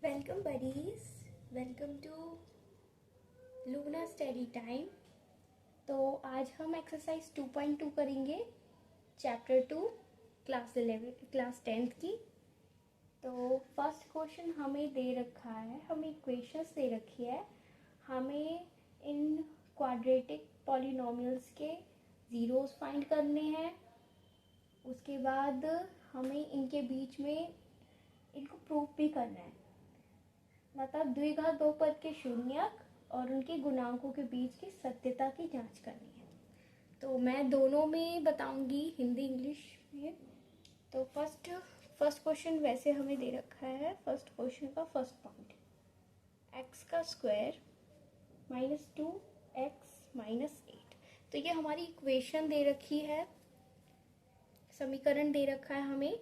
Welcome buddies, welcome to Luna study time. तो आज हम एक्सरसाइज 2.2 करेंगे, चैप्टर 2, क्लास 10th की। तो फर्स्ट क्वेश्चन हमें दे रखा है, हमें इक्वेशंस दे रखी है, हमें इन क्वाड्रेटिक पॉलिनोमियल्स के ज़ीरोस फाइंड करने हैं। उसके बाद हमें इनके बीच में इनको प्रूफ भी करना है, मतलब द्विघात बहुपद के शून्यक और उनके गुणांकों के बीच की सत्यता की जांच करनी है। तो मैं दोनों में बताऊंगी, हिंदी इंग्लिश में। तो फर्स्ट क्वेश्चन वैसे हमें दे रखा है। फर्स्ट क्वेश्चन का फर्स्ट पॉइंट, एक्स का स्क्वायर -2x-8। तो ये हमारी इक्वेशन दे रखी है, समीकरण दे रखा है हमें,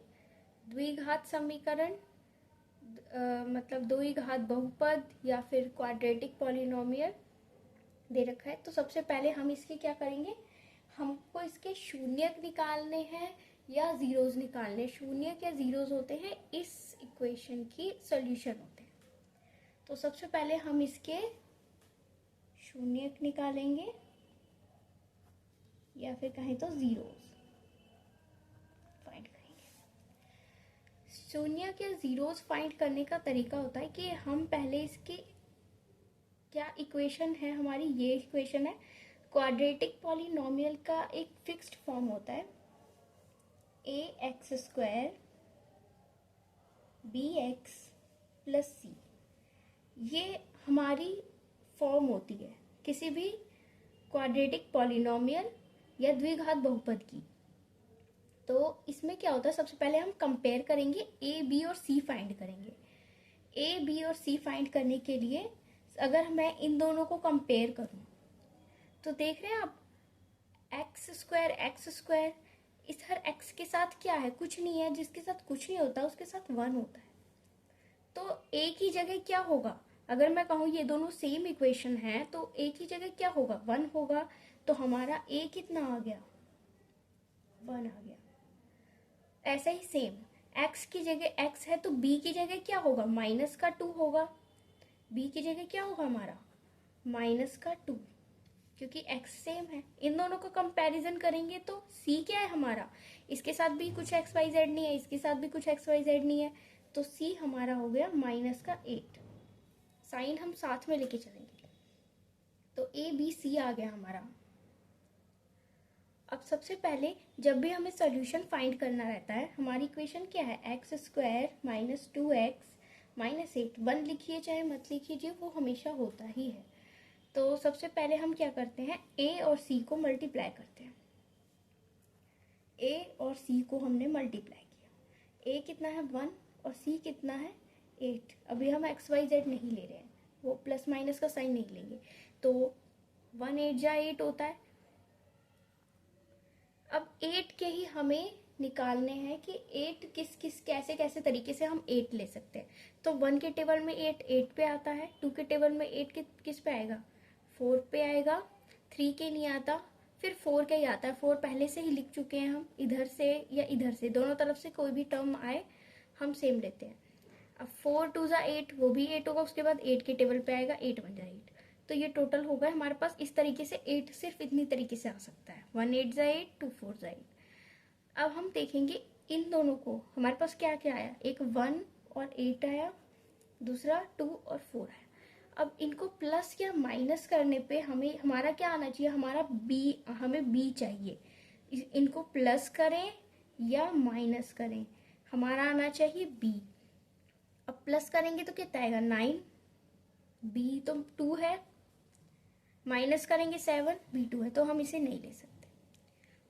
द्विघात समीकरण, मतलब द्विघात बहुपद या फिर क्वाड्रेटिक पॉलिनोमियल दे रखा है। तो सबसे पहले हम इसके क्या करेंगे, हमको इसके शून्यक निकालने हैं या जीरोस निकालने। शून्यक या जीरोस होते हैं इस इक्वेशन की सॉल्यूशन होते हैं। तो सबसे पहले हम इसके शून्यक निकालेंगे या फिर कहें तो जीरोस फाइंड करेंगे। शून्यक या जीरोस फाइंड करने का तरीका होता है कि हम पहले इसके क्या इक्वेशन है हमारी, ये इक्वेशन है। क्वाड्रेटिक पॉलिनोमियल का एक फिक्स्ड फॉर्म होता है, ax² bx + c। ये हमारी फॉर्म होती है किसी भी क्वाड्रेटिक पॉलिनोमियल या द्विघात बहुपद की। तो इसमें क्या होता है, सबसे पहले हम कंपेयर करेंगे, a b और c फाइंड करेंगे। a b और c फाइंड करने के लिए अगर मैं इन दोनों को कंपेयर करूं तो देख रहे हैं आप, x², इधर x के साथ क्या है, कुछ नहीं है। जिसके साथ कुछ नहीं होता उसके साथ 1 होता है। तो a की जगह क्या होगा, अगर मैं कहूँ ये दोनों सेम इक्वेशन है तो a की जगह क्या होगा, 1 होगा। तो हमारा a कितना आ गया, 1 आ गया। ऐसा ही सेम x की जगह x है तो b की जगह क्या होगा, -2 होगा। b की जगह क्या होगा हमारा, -2, क्योंकि x सेम है। इन दोनों का कंपैरिजन करेंगे तो c क्या है हमारा, इसके साथ भी कुछ xyz नहीं है, इसके साथ भी कुछ xyz नहीं है, तो c हमारा हो गया -8। साइन हम साथ में लेके चलेंगे, तो a b c आ गया हमारा। अब सबसे पहले जब भी हमें सॉल्यूशन फाइंड करना रहता है, हमारी इक्वेशन क्या है, x² -2x-8। 1 लिखिए चाहे मत लिखिए, वो हमेशा होता ही है। तो सबसे पहले हम क्या करते हैं, a और c को मल्टीप्लाई करते हैं। a और c को हमने मल्टीप्लाई किया, a कितना है 1 और c कितना है 8। अभी हम xyz नहीं ले रहे हैं, वो प्लस माइनस का साइन नहीं लेंगे। तो 1 8 जा 8 होता है। अब 8 के ही हमें निकालने हैं कि 8 कैसे कैसे तरीके से हम 8 ले सकते हैं। तो 1 के टेबल में 8 पे आता है, 2 के टेबल में 8 किस पे आएगा, 4 पे आएगा, 3 के नहीं आता, फिर 4 के ही आता है। 4 पहले से ही लिख चुके हैं हम, इधर से या इधर से, दोनों तरफ से कोई भी टर्म आए हम सेम लेते हैं। अब 4 2 जा 8, वो भी 8 होगा। उसके बाद 8 के टेबल पे आएगा, 8 1 जा 8। तो ये टोटल होगा हमारे पास। इस तरीके से 8 सिर्फ इतनी तरीके से आ सकता है, 1 8 जा 8, 2 4 जा 8। अब हम देखेंगे इन दोनों को, हमारे पास क्या क्या आया, एक 1 और 8 आया, दूसरा 2 और 4 आया। अब इनको प्लस या माइनस करने पे हमें हमारा क्या आना चाहिए, हमारा बी, हमें बी चाहिए। इनको प्लस करें या माइनस करें, हमारा आना चाहिए बी। अब प्लस करेंगे तो कितना आएगा 9, बी तो 2 है, माइनस करेंगे 7, बी 2 है, तो हम इसे नहीं ले सकते।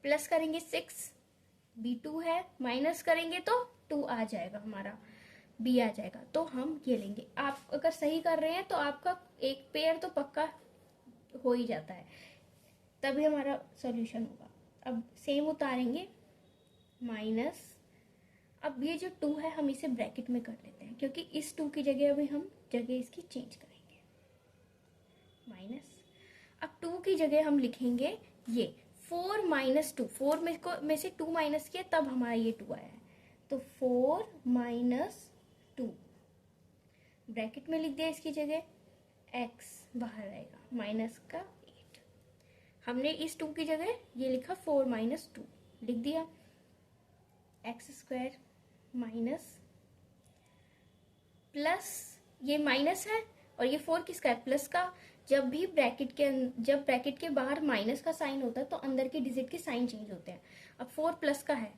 प्लस करेंगे 6, बी 2 है, माइनस करेंगे तो 2 आ जाएगा, हमारा बी आ जाएगा। तो हम ये लेंगे। आप अगर सही कर रहे हैं तो आपका एक पेयर तो पक्का हो ही जाता है, तभी हमारा सॉल्यूशन होगा। अब सेम उतारेंगे, माइनस। अब ये जो 2 है हम इसे ब्रैकेट में कर लेते हैं, क्योंकि इस 2 की जगह अभी हम जगह इसकी चेंज करेंगे, माइनस। अब 2 की जगह हम लिखेंगे ये 4 - 2। 4 में से 2 माइनस किया तब हमारा ये 2 आया है, तो 4 - 2 ब्रैकेट में लिख दिया इसकी जगह, x बाहर आएगा माइनस का 8। हमने इस 2 की जगह ये लिखा 4 माइनस 2 लिख दिया, एक्स स्क्वायर माइनस प्लस ये माइनस है और ये 4 किसका है, प्लस का। जब ब्रैकेट के बाहर माइनस का साइन होता है तो अंदर के डिजिट के साइन चेंज होते हैं। अब 4 प्लस का है,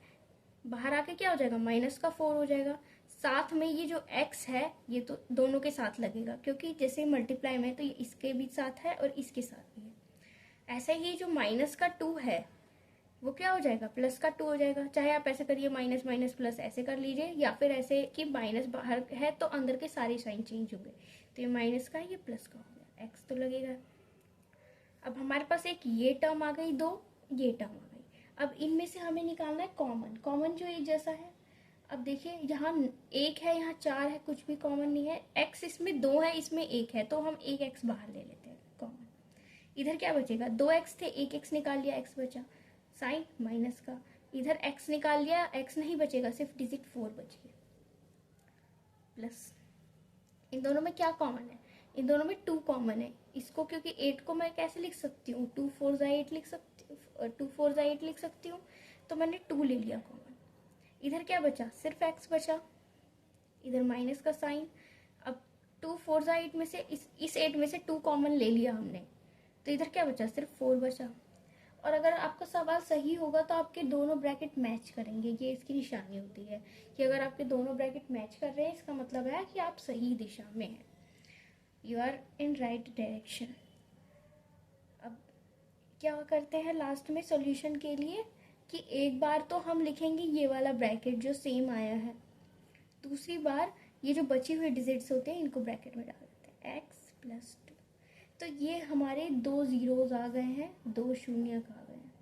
बाहर आके क्या हो जाएगा, माइनस का 4 हो जाएगा। साथ में ये जो x है ये तो दोनों के साथ लगेगा, क्योंकि जैसे मल्टीप्लाई में तो ये इसके भी साथ है और इसके साथ भी है। ऐसे ही जो माइनस का 2 है वो क्या हो जाएगा, प्लस का 2 हो जाएगा। चाहे आप ऐसे करिए माइनस माइनस प्लस ऐसे कर लीजिए, या फिर ऐसे कि माइनस बाहर है तो अंदर के सारे साइन चेंज होंगे। तो ये माइनस का है, ये प्लस का हो गया, x तो लगेगा। अब हमारे पास एक ये टर्म आ गई, 2 ये टर्म आ गई। अब इनमें से हमें निकालना है कॉमन, कॉमन जो एक जैसा है। अब देखिए यहाँ 1 है, यहाँ 4 है, कुछ भी कॉमन नहीं है। x इसमें 2 है, इसमें 1 है, तो हम एक x बाहर ले लेते हैं कॉमन। इधर क्या बचेगा, 2x थे, 1x निकाल लिया, x बचा, साइन माइनस का। इधर x निकाल लिया, x नहीं बचेगा, सिर्फ डिजिट 4 बच गया, प्लस। इन दोनों में क्या कॉमन है, इन दोनों में 2 कॉमन है। इसको क्योंकि 8 को मैं कैसे लिख सकती हूँ, 2 4 8 लिख सकती हूँ, 2 4 8 लिख सकती हूँ, तो मैंने 2 ले लिया कॉमन। इधर क्या बचा, सिर्फ x बचा, इधर माइनस का साइन। अब 2 4 8 में से इस 8 में से 2 कॉमन ले लिया हमने, तो इधर क्या बचा, सिर्फ 4 बचा। और अगर आपका सवाल सही होगा तो आपके दोनों ब्रैकेट मैच करेंगे, ये इसकी निशानी होती है कि अगर आपके दोनों ब्रैकेट मैच कर रहे हैं इसका मतलब है कि आप सही दिशा में हैं, you are in right direction. अब क्या करते हैं लास्ट में सॉल्यूशन के लिए कि एक बार तो हम लिखेंगे ये वाला ब्रैकेट जो सेम आया है, दूसरी बार ये जो बची हुई डिजिट्स होते हैं इनको ब्रैकेट में डाल देते हैं, x प्लस 2। तो ये हमारे 2 जीरोज आ गए हैं, 2 शून्यक आ गए हैं।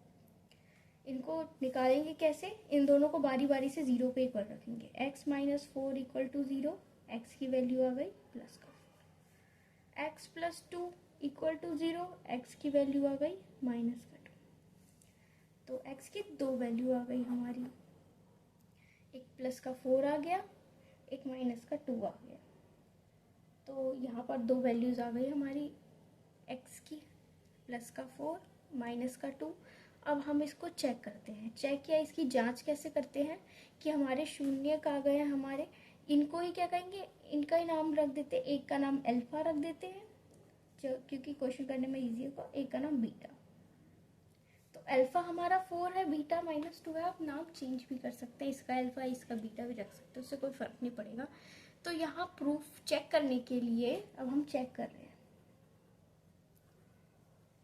इनको निकालेंगे कैसे, इन दोनों को बारी बारी से 0 पे एक बार रखेंगे, x minus 4 equal to 0, x की वैल्यू आ गई प्लस का 4, x plus 2 equal to 0, x की वैल्यू आ गई माइनस का 2। तो x की 2 वैल्यू आ गई हमारी, एक प्लस का 4 आ गया, एक माइनस का 2 आ गया। तो यहाँ पर 2 वैल्यूज़ आ गई हमारी x की, प्लस का 4 माइनस का 2। अब हम इसको चेक करते हैं, चेक या इसकी जांच कैसे करते हैं कि हमारे शून्य आ गए हैं हमारे, इनको ही क्या कहेंगे, इनका ही नाम रख देते हैं, एक का नाम अल्फा रख देते हैं क्योंकि क्वेश्चन करने में ईजी होगा, एक का नाम बीटा। तो अल्फा हमारा 4 है, बीटा माइनस 2 है। आप नाम चेंज भी कर सकते हैं, इसका अल्फा इसका बीटा भी रख सकते हैं, उससे कोई फ़र्क नहीं पड़ेगा। तो यहाँ प्रूफ चेक करने के लिए अब हम चेक कर रहे हैं,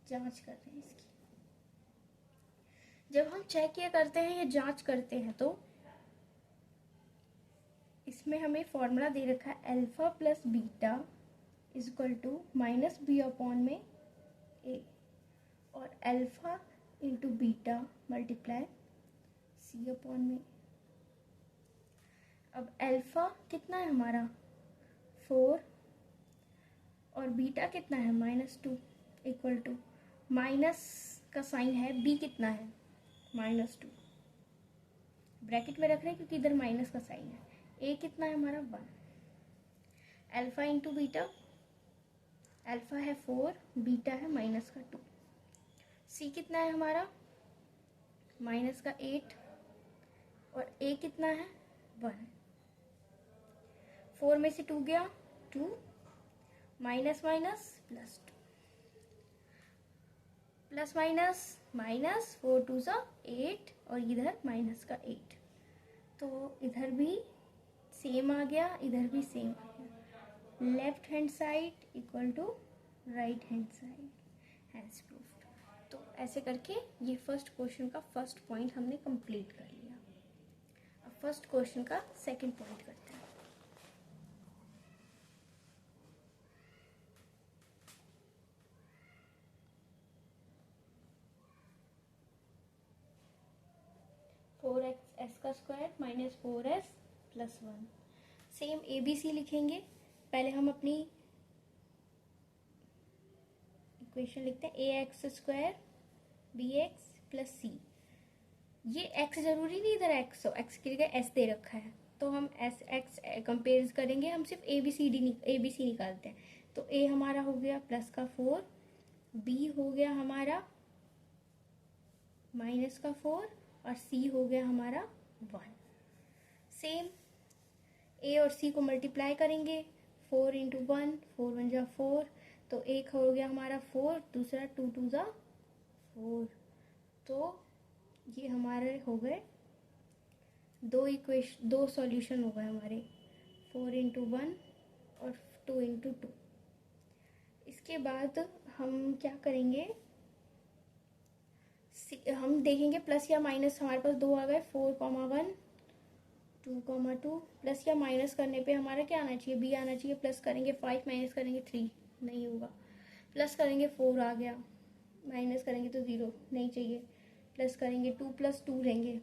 जांच कर रहे हैं इसकी। जब हम चेक ये करते हैं या जांच करते हैं तो इसमें हमें फॉर्मूला दे रखा है alpha plus beta is equal to minus B upon में ए, और alpha into beta multiply C upon में। अब अल्फा कितना है हमारा 4 और बीटा कितना है -2 इक्वल टू माइनस का साइन है, बी कितना है -2, ब्रैकेट में रख रहे हैं क्योंकि इधर माइनस का साइन है। ए कितना है हमारा 1, अल्फा इंटू बीटा, अल्फा है 4, बीटा है -2, सी कितना है हमारा -8 और ए कितना है 1। 4 में से 2 गया 2, minus minus plus 2, plus minus minus 4 2 सा 8 और इधर माइनस का 8, तो इधर भी सेम आ गया, इधर भी सेम आ गया। Left hand side equal to right hand side, hence proved. तो ऐसे करके ये फर्स्ट क्वेश्चन का फर्स्ट पॉइंट हमने कंप्लीट कर लिया। अब फर्स्ट क्वेश्चन का सेकंड पॉइंट करते हैं। फोर एक्स का square minus 4s plus 1, same ABC लिखेंगे। पहले हम अपनी इक्वेशन लिखते हैं, ax square bx plus c। ये x जरूरी नहीं इधर x हो, x की जगह s दे रखा है, तो हम एस एक्स कंपेयर करेंगे, हम सिर्फ ए बी सी निकालते हैं। तो ए हमारा हो गया प्लस का 4, बी हो गया हमारा माइनस का 4 और सी हो गया हमारा 1। सेम ए और सी को मल्टीप्लाई करेंगे, 4 इंटू 1, 4 1 जा 4, तो एक हो गया हमारा 4, दूसरा 2 2 जा 4। तो ये हमारे हो गए दो सॉल्यूशन हो गए हमारे, 4 इंटू 1 और 2 इंटू 2। इसके बाद हम क्या करेंगे, हम देखेंगे प्लस या माइनस, हमारे पास दो आ गए, 4,1 2,2। प्लस या माइनस करने पे हमारा क्या आना चाहिए, बी आना चाहिए। प्लस करेंगे 5, माइनस करेंगे 3, नहीं होगा। प्लस करेंगे 4 आ गया, माइनस करेंगे तो 0 नहीं चाहिए। प्लस करेंगे 2 प्लस 2 रहेंगे।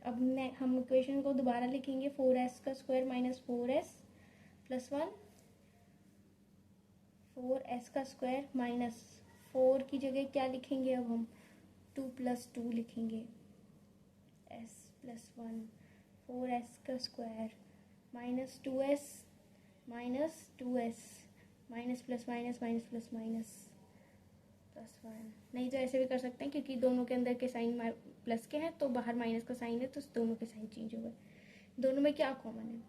अब हम इक्वेशन को दोबारा लिखेंगे, 4s का square minus 4s plus 1, 4s का स्क्वायर माइनस 4 की जगह क्या लिखेंगे, अब हम 2 प्लस 2 लिखेंगे, s प्लस 1, 4s का square minus 2s minus 2s minus plus minus minus plus minus plus 1। नहीं तो ऐसे भी कर सकते हैं, क्योंकि दोनों के अंदर के साइन प्लस के हैं तो बाहर माइनस का साइन है, तो दोनों के साइन चेंज हो गए। दोनों में क्या कॉमन है,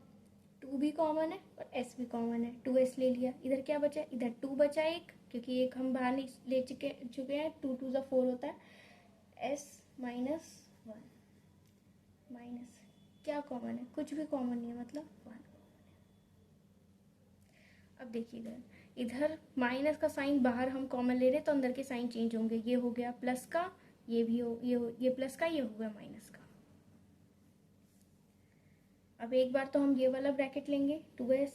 2 भी कॉमन है और s भी कॉमन है। 2s ले लिया, इधर क्या बचा, इधर 2 बचा एक, क्योंकि एक हम बाहर ले चुके हैं। 2 2 जा 4 होता है, s माइनस 1 माइनस क्या कॉमन है, कुछ भी कॉमन नहीं है, मतलब 1। अब देखिए इधर माइनस का साइन बाहर हम कॉमन ले रहे, तो अंदर के साइन चेंज होंगे। ये हो गया प्लस का, ये भी ये प्लस का, ये हो गया माइनस का। अब एक बार तो हम ये वाला ब्रैकेट लेंगे 2s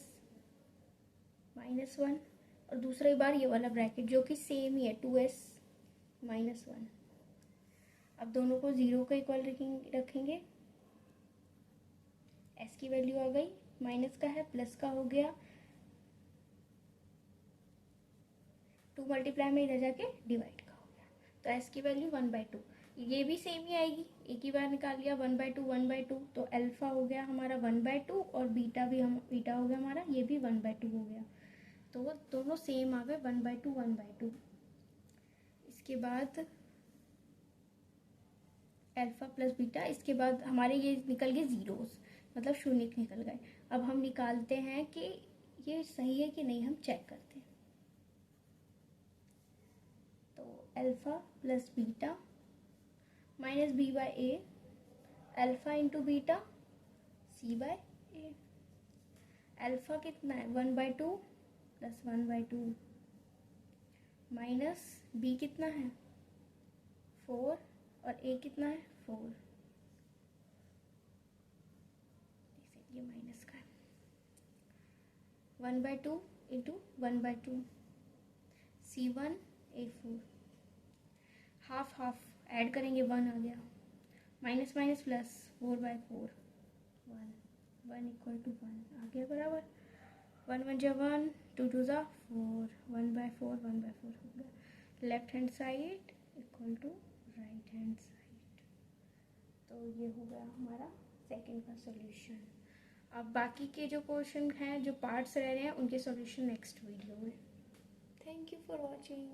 माइनस 1, और दूसरी बार ये वाला ब्रैकेट जो कि सेम ही है 2s माइनस 1। अब दोनों को 0 का इक्वल रखेंगे। s की वैल्यू आ गई, माइनस का है, प्लस का हो गया, 2 मल्टीप्लाई में इधर जाके डिवाइड का हो गया, तो s की वैल्यू 1/2। ये भी सेम ही आएगी, एक ही बार निकाल लिया, 1/2 1/2, तो अल्फा हो गया हमारा 1/2 और बीटा हो गया हमारा, ये भी 1/2 हो गया। तो दोनों सेम आ गए, 1/2 1/2। इसके बाद अल्फा प्लस बीटा, इसके बाद हमारे ये निकल गए जीरोस, मतलब शून्य निकल गए। अब हम निकालते हैं कि ये सही है कि नहीं, हम चेक करते हैं। तो alpha plus beta minus B by A, alpha into beta C by A. Alpha कितना है, 1/2 प्लस 1/2 माइनस बी कितना है 4 और ए कितना है 4, ये माइनस का है। 1/2 into 1/2 C1 A4, half half add करेंगे 1 आ गया, minus minus plus 4/4 1 equal to 1 आ गया बराबर। 1 1 जा 1, 2 2 जा 4, 1/4 1/4 हो गया। Left hand side equal to right hand side. तो ये हो गया हमारा सेकंड का सॉल्यूशन। अब बाकी के जो क्वेश्चन हैं, जो पार्ट्स रह रहे हैं, उनके सॉल्यूशन नेक्स्ट वीडियो में। Thank you for watching.